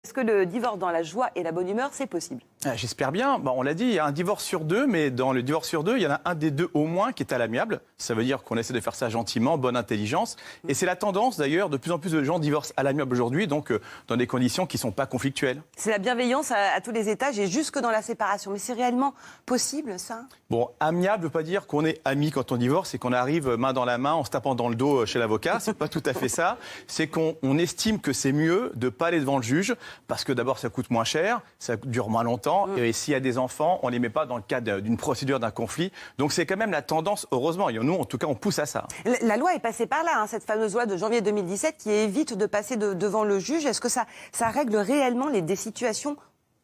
Est-ce que le divorce dans la joie et la bonne humeur, c'est possible? J'espère bien. Bon, on l'a dit, il y a un divorce sur deux, mais dans le divorce sur deux, il y en a un des deux au moins qui est à l'amiable. Ça veut dire qu'on essaie de faire ça gentiment, bonne intelligence. Et c'est la tendance d'ailleurs, de plus en plus de gens divorcent à l'amiable aujourd'hui, donc dans des conditions qui ne sont pas conflictuelles. C'est la bienveillance à tous les étages et jusque dans la séparation. Mais c'est réellement possible, ça? Bon, amiable ne veut pas dire qu'on est amis quand on divorce et qu'on arrive main dans la main en se tapant dans le dos chez l'avocat. C'est pas tout à fait ça. C'est qu'on estime que c'est mieux de ne pas aller devant le juge parce que d'abord ça coûte moins cher, ça dure moins longtemps et s'il y a des enfants, on ne les met pas dans le cadre d'une procédure, d'un conflit. Donc c'est quand même la tendance, heureusement. Et nous, en tout cas, on pousse à ça. La loi est passée par là, cette fameuse loi de janvier 2017 qui évite de passer devant le juge. Est-ce que ça règle réellement des situations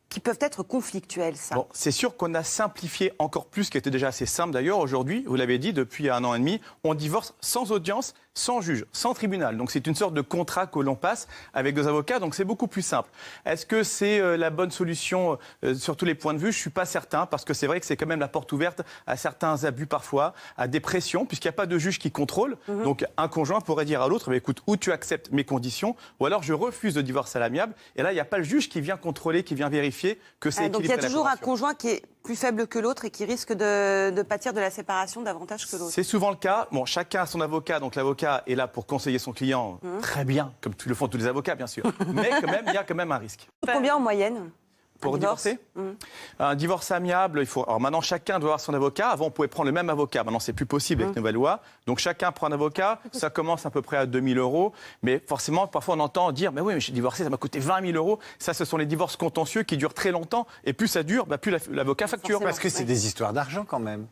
qui peuvent être conflictuelles, ça? Bon, c'est sûr qu'on a simplifié encore plus, ce qui était déjà assez simple d'ailleurs. Aujourd'hui, vous l'avez dit, depuis 1 an et demi, on divorce sans audience, sans juge, sans tribunal. Donc c'est une sorte de contrat que l'on passe avec des avocats, donc c'est beaucoup plus simple. Est-ce que c'est la bonne solution sur tous les points de vue? Je ne suis pas certain, parce que c'est vrai que c'est quand même la porte ouverte à certains abus parfois, à des pressions, puisqu'il n'y a pas de juge qui contrôle. Donc un conjoint pourrait dire à l'autre, écoute, ou tu acceptes mes conditions, ou alors je refuse de divorce à l'amiable. Et là, il n'y a pas le juge qui vient contrôler, qui vient vérifier que c'est équilibré. Donc il y a toujours un conjoint qui est plus faible que l'autre et qui risque de pâtir de la séparation davantage que l'autre. C'est souvent le cas. Bon, chacun a son avocat, donc l'avocat est là pour conseiller son client très bien, comme le font tous les avocats, bien sûr. Mais quand même, il y a quand même un risque. Combien en moyenne? Pour divorcer Un divorce amiable, il faut. Alors maintenant, chacun doit avoir son avocat. Avant, on pouvait prendre le même avocat. Maintenant, c'est plus possible avec la nouvelle loi. Donc, chacun prend un avocat. Ça commence à peu près à 2 000 €. Mais forcément, parfois, on entend dire mais oui, mais j'ai divorcé, ça m'a coûté 20 000 €. Ça, ce sont les divorces contentieux qui durent très longtemps. Et plus ça dure, plus l'avocat facture. Parce que c'est des histoires d'argent quand même.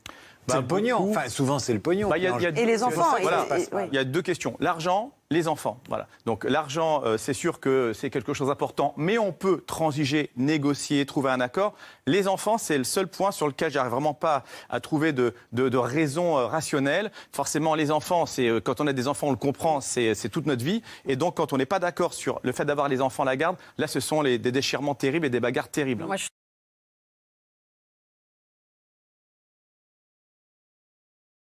C'est le pognon. Enfin, souvent, c'est le pognon. Et les enfants. Il y a deux questions. L'argent, les enfants. Voilà. Donc l'argent, c'est sûr que c'est quelque chose d'important, mais on peut transiger, négocier, trouver un accord. Les enfants, c'est le seul point sur lequel j'arrive vraiment pas à trouver de raison rationnelle. Forcément, les enfants, quand on a des enfants, on le comprend, c'est toute notre vie. Et donc, quand on n'est pas d'accord sur le fait d'avoir les enfants à la garde, là, ce sont des déchirements terribles et des bagarres terribles.